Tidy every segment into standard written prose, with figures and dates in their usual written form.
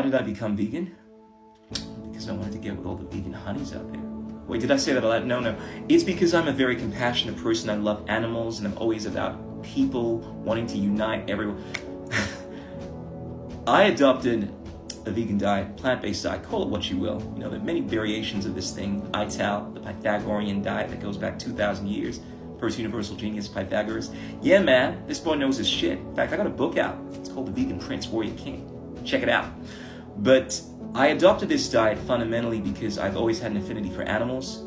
How did I become vegan? Because I wanted to get with all the vegan honeys out there. Wait, did I say that a lot? No. It's because I'm a very compassionate person. I love animals, and I'm always about people wanting to unite everyone. I adopted a vegan diet, plant-based diet, call it what you will. You know, there are many variations of this thing. ITAL, the Pythagorean diet that goes back 2,000 years. First universal genius, Pythagoras. Yeah, man, this boy knows his shit. In fact, I got a book out. It's called The Vegan Prince, Warrior King. Check it out. But I adopted this diet fundamentally because I've always had an affinity for animals.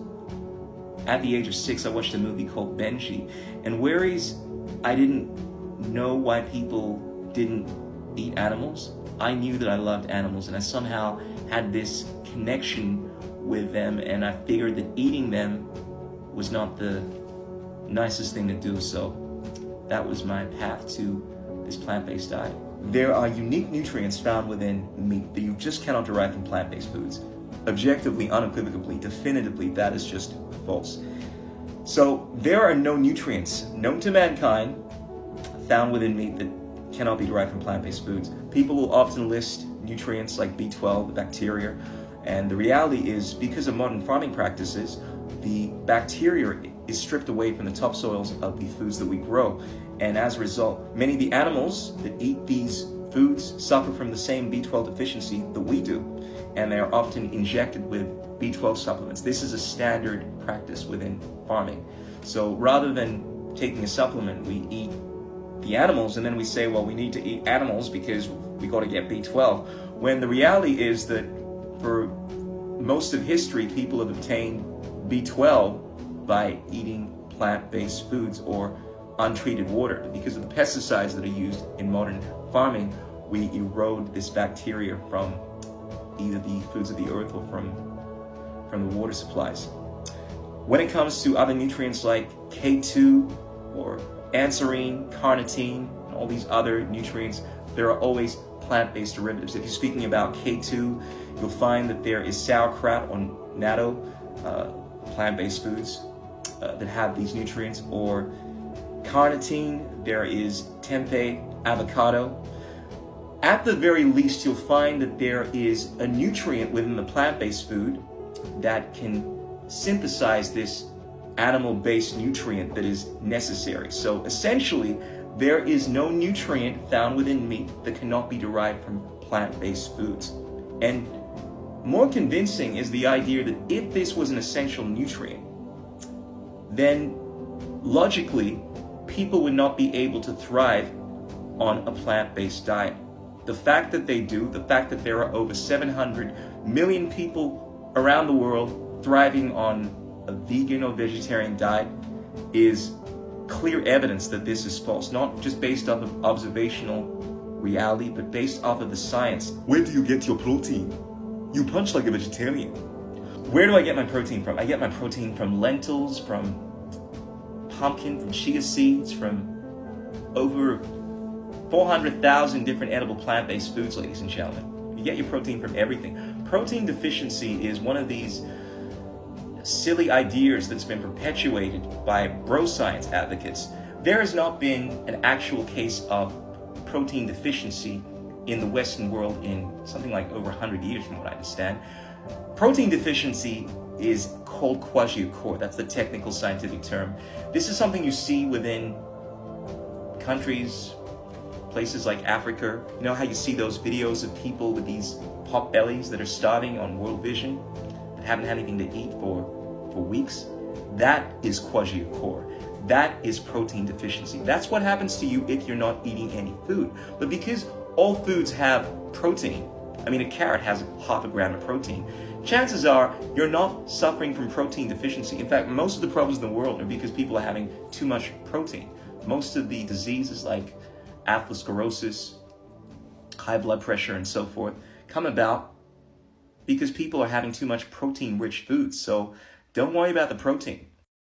At the age of 6, I watched a movie called Benji. And whereas I didn't know why people didn't eat animals, I knew that I loved animals, and I somehow had this connection with them, and I figured that eating them was not the nicest thing to do, so that was my path to this plant-based diet. There are unique nutrients found within meat that you just cannot derive from plant-based foods. Objectively, unequivocally, definitively, that is just false. So there are no nutrients known to mankind found within meat that cannot be derived from plant-based foods. People will often list nutrients like B12, the bacteria, and the reality is, because of modern farming practices, the bacteria is stripped away from the topsoils of the foods that we grow. And as a result, many of the animals that eat these foods suffer from the same B12 deficiency that we do. And they are often injected with B12 supplements. This is a standard practice within farming. So rather than taking a supplement, we eat the animals, and then we say, well, we need to eat animals because we got to get B12. When the reality is that for most of history, people have obtained B12 by eating plant-based foods or untreated water. Because of the pesticides that are used in modern farming, we erode this bacteria from either the foods of the earth or from the water supplies. When it comes to other nutrients like K2 or anserine, carnitine, and all these other nutrients, there are always plant-based derivatives. If you're speaking about K2, you'll find that there is sauerkraut or natto, plant-based foods that have these nutrients, or carnitine, there is tempeh, avocado. At the very least, you'll find that there is a nutrient within the plant-based food that can synthesize this animal-based nutrient that is necessary. So essentially, there is no nutrient found within meat that cannot be derived from plant-based foods. And more convincing is the idea that if this was an essential nutrient, then logically, people would not be able to thrive on a plant-based diet. The fact that they do, the fact that there are over 700 million people around the world thriving on a vegan or vegetarian diet is clear evidence that this is false, not just based off of observational reality, but based off of the science. Where do you get your protein? You punch like a vegetarian. Where do I get my protein from? I get my protein from lentils, from pumpkin, from chia seeds, from over 400,000 different edible plant-based foods, ladies and gentlemen. You get your protein from everything. Protein deficiency is one of these silly ideas that's been perpetuated by bro science advocates. There has not been an actual case of protein deficiency in the Western world in something like over 100 years, from what I understand. Protein deficiency is called kwashiorkor. That's the technical scientific term. This is something you see within countries, places like Africa. You know how you see those videos of people with these pot bellies that are starving on World Vision, that haven't had anything to eat for weeks? That is kwashiorkor. That is protein deficiency. That's what happens to you if you're not eating any food. But because all foods have protein, I mean, a carrot has half a gram of protein, chances are you're not suffering from protein deficiency. In fact, most of the problems in the world are because people are having too much protein. Most of the diseases like atherosclerosis, high blood pressure, and so forth come about because people are having too much protein-rich foods. So don't worry about the protein.